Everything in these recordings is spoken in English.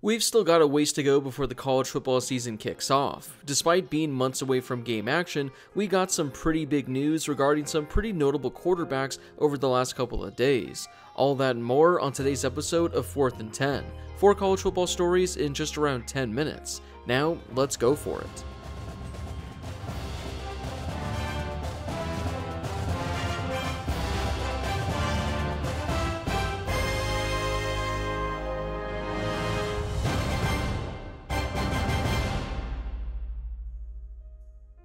We've still got a ways to go before the college football season kicks off. Despite being months away from game action, we got some pretty big news regarding some pretty notable quarterbacks over the last couple of days. All that and more on today's episode of 4th and 10. 4 college football stories in just around 10 minutes. Now, let's go for it.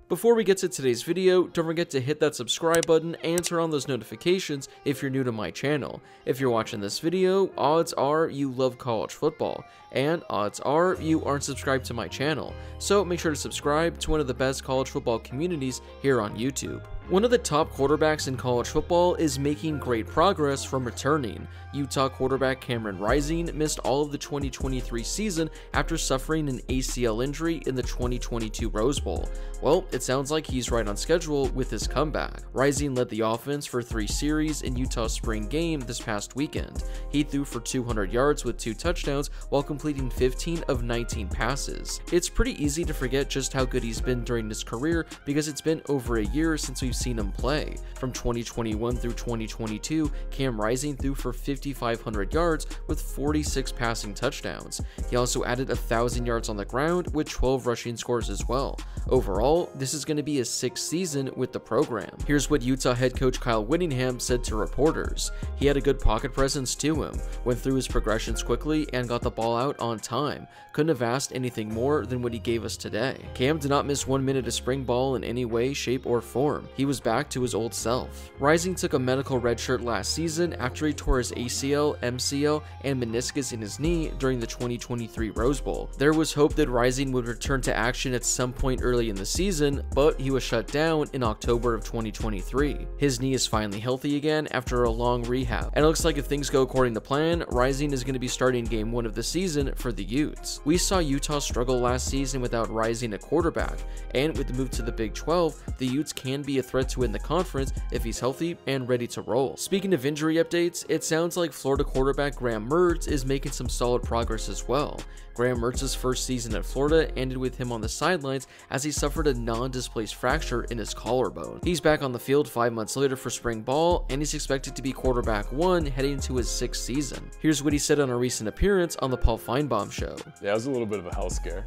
Before we get to today's video, don't forget to hit that subscribe button and turn on those notifications if you're new to my channel. If you're watching this video, odds are you love college football, and odds are you aren't subscribed to my channel, so make sure to subscribe to one of the best college football communities here on YouTube. One of the top quarterbacks in college football is making great progress from returning. Utah quarterback Cameron Rising missed all of the 2023 season after suffering an ACL injury in the 2022 Rose Bowl. Well, it sounds like he's right on schedule with his comeback. Rising led the offense for 3 series in Utah's spring game this past weekend. He threw for 200 yards with 2 touchdowns while completing 15 of 19 passes. It's pretty easy to forget just how good he's been during his career because it's been over a year since we've seen him play. From 2021 through 2022, Cam Rising threw for 5,500 yards with 46 passing touchdowns. He also added 1,000 yards on the ground with 12 rushing scores as well. Overall, this is going to be his 6th season with the program. Here's what Utah head coach Kyle Whittingham said to reporters. He had a good pocket presence to him, went through his progressions quickly, and got the ball out on time. Couldn't have asked anything more than what he gave us today. Cam did not miss 1 minute of spring ball in any way, shape, or form. He was back to his old self. Rising took a medical redshirt last season after he tore his ACL, MCL, and meniscus in his knee during the 2023 Rose Bowl. There was hope that Rising would return to action at some point early in the season, but he was shut down in October of 2023. His knee is finally healthy again after a long rehab, and it looks like if things go according to plan, Rising is going to be starting game 1 of the season for the Utes. We saw Utah struggle last season without Rising at quarterback, and with the move to the Big 12, the Utes can be a threat to win the conference if he's healthy and ready to roll. Speaking of injury updates, it sounds like Florida quarterback Graham Mertz is making some solid progress as well. Graham Mertz's first season at Florida ended with him on the sidelines as he suffered a non-displaced fracture in his collarbone. He's back on the field 5 months later for spring ball, and he's expected to be quarterback 1 heading into his 6th season. Here's what he said on a recent appearance on the Paul Feinbaum show. Yeah, it was a little bit of a health scare.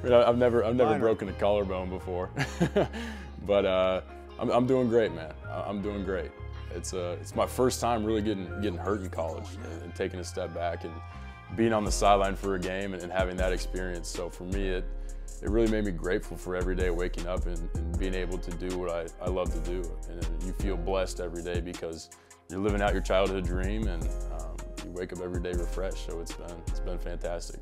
I've never broken a collarbone before, but I'm doing great, man. I'm doing great. It's my first time really getting hurt in college and taking a step back and being on the sideline for a game and having that experience. So for me, it really made me grateful for every day waking up and being able to do what I love to do. And you feel blessed every day because you're living out your childhood dream, and you wake up every day refreshed. So it's been fantastic.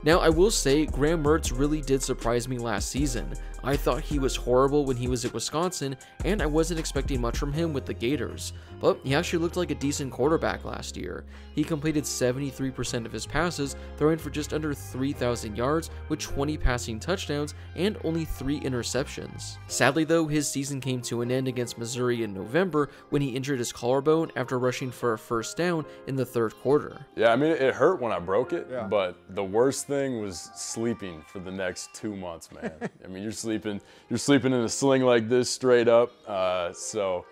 Now, I will say, Graham Mertz really did surprise me last season. I thought he was horrible when he was at Wisconsin, and I wasn't expecting much from him with the Gators. But he actually looked like a decent quarterback last year. He completed 73% of his passes, throwing for just under 3,000 yards with 20 passing touchdowns and only 3 interceptions. Sadly though, his season came to an end against Missouri in November when he injured his collarbone after rushing for a first down in the 3rd quarter. Yeah, I mean, it hurt when I broke it, but the worst thing was sleeping for the next 2 months, man. I mean, you're sleeping in a sling like this straight up. So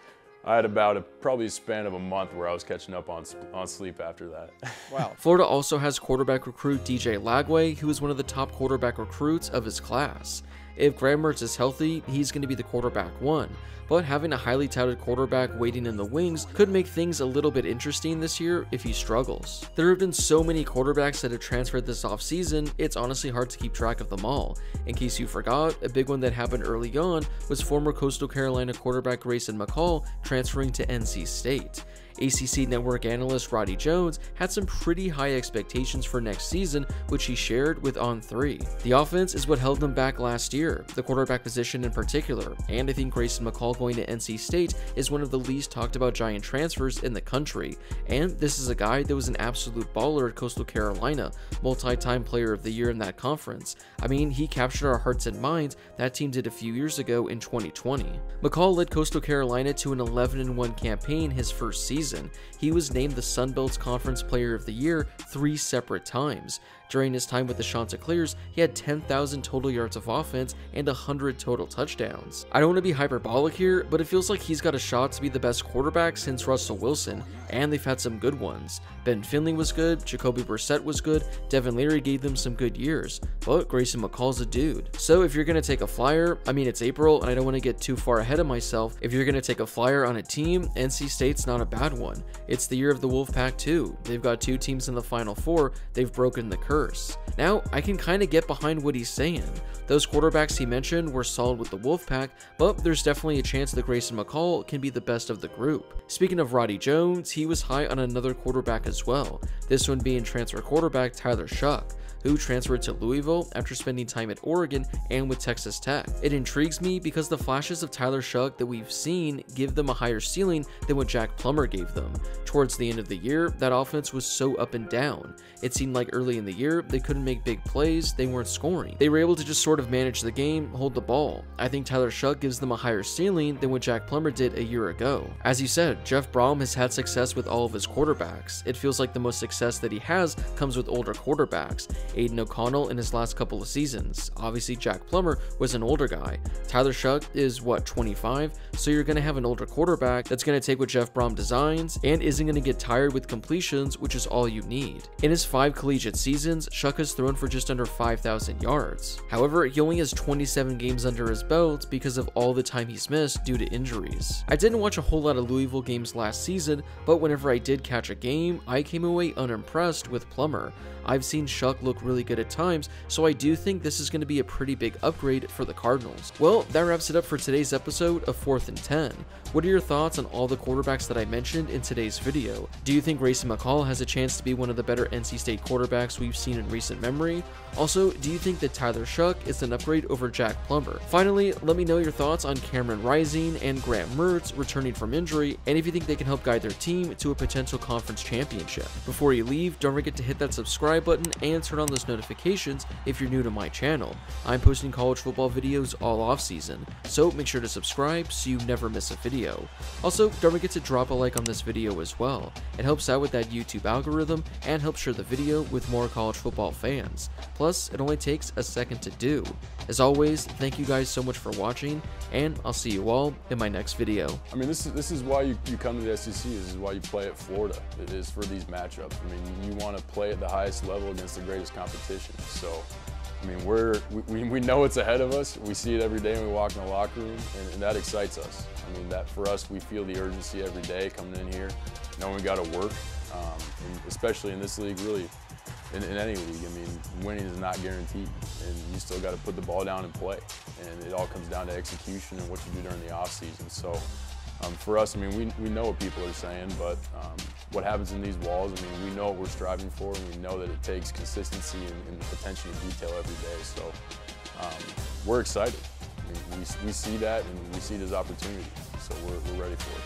I had probably a span of a month where I was catching up on sleep after that. Wow. Florida also has quarterback recruit DJ Lagway, who is one of the top quarterback recruits of his class. If Graham Mertz is healthy, he's going to be the quarterback 1. But having a highly touted quarterback waiting in the wings could make things a little bit interesting this year if he struggles. There have been so many quarterbacks that have transferred this offseason, it's honestly hard to keep track of them all. In case you forgot, a big one that happened early on was former Coastal Carolina quarterback Grayson McCall transferring to NC State. ACC Network analyst Roddy Jones had some pretty high expectations for next season, which he shared with On3. The offense is what held them back last year, the quarterback position in particular, and I think Grayson McCall going to NC State is one of the least talked about Giant transfers in the country, and this is a guy that was an absolute baller at Coastal Carolina, multi-time player of the year in that conference. I mean, he captured our hearts and minds. That team did a few years ago in 2020. McCall led Coastal Carolina to an 11-1 campaign his first season. season. He was named the Sun Belt's Conference Player of the Year 3 separate times. During his time with the Chanticleers, he had 10,000 total yards of offense and 100 total touchdowns. I don't want to be hyperbolic here, but it feels like he's got a shot to be the best quarterback since Russell Wilson, and they've had some good ones. Ben Finley was good, Jacoby Brissett was good, Devin Leary gave them some good years, but Grayson McCall's a dude. So if you're going to take a flyer, I mean it's April and I don't want to get too far ahead of myself, if you're going to take a flyer on a team, NC State's not a bad one. It's the year of the Wolfpack too. They've got 2 teams in the Final Four, they've broken the curse. Now, I can kind of get behind what he's saying. Those quarterbacks he mentioned were solid with the Wolfpack, but there's definitely a chance that Grayson McCall can be the best of the group. Speaking of Roddy Jones, he was high on another quarterback as well, this one being transfer quarterback Tyler Shuck, who transferred to Louisville after spending time at Oregon and with Texas Tech. It intrigues me because the flashes of Tyler Shuck that we've seen give them a higher ceiling than what Jack Plummer gave them. Towards the end of the year, that offense was so up and down. It seemed like early in the year, they couldn't make big plays, they weren't scoring. They were able to just sort of manage the game, hold the ball. I think Tyler Shuck gives them a higher ceiling than what Jack Plummer did a year ago. As you said, Jeff Brom has had success with all of his quarterbacks. It feels like the most success that he has comes with older quarterbacks. Aiden O'Connell in his last couple of seasons. Obviously, Jack Plummer was an older guy. Tyler Shuck is, what, 25? So you're going to have an older quarterback that's going to take what Jeff Brom designs and isn't going to get tired with completions, which is all you need. In his 5 collegiate seasons, Shuck has thrown for just under 5,000 yards. However, he only has 27 games under his belt because of all the time he's missed due to injuries. I didn't watch a whole lot of Louisville games last season, but whenever I did catch a game, I came away unimpressed with Plummer. I've seen Shuck look really good at times, so I do think this is going to be a pretty big upgrade for the Cardinals. Well, that wraps it up for today's episode of 4th and 10. What are your thoughts on all the quarterbacks that I mentioned in today's video? Do you think Grayson McCall has a chance to be one of the better NC State quarterbacks we've seen in recent memory? Also, do you think that Tyler Shuck is an upgrade over Jack Plummer? Finally, let me know your thoughts on Cameron Rising and Graham Mertz returning from injury, and if you think they can help guide their team to a potential conference championship. Before you leave, don't forget to hit that subscribe button and turn on those notifications if you're new to my channel. I'm posting college football videos all off season, so make sure to subscribe so you never miss a video. Also, don't forget to drop a like on this video as well. It helps out with that YouTube algorithm and helps share the video with more college football fans. Plus, it only takes a second to do. As always, thank you guys so much for watching, and I'll see you all in my next video. I mean, this is why you come to the SEC. This is why you play at Florida. It is for these matchups. I mean, you want to play at the highest level against the greatest competition. So, I mean, we know it's ahead of us. We see it every day when we walk in the locker room, and that excites us. I mean, that for us, we feel the urgency every day coming in here, knowing we got to work, and especially in this league, really. In any league, I mean, winning is not guaranteed, and you still got to put the ball down and play. And it all comes down to execution and what you do during the offseason. So for us, I mean, we know what people are saying, but what happens in these walls, I mean, we know what we're striving for, and we know that it takes consistency and attention to detail every day. So we're excited. I mean, we see that, and we see it as opportunity. So we're ready for it.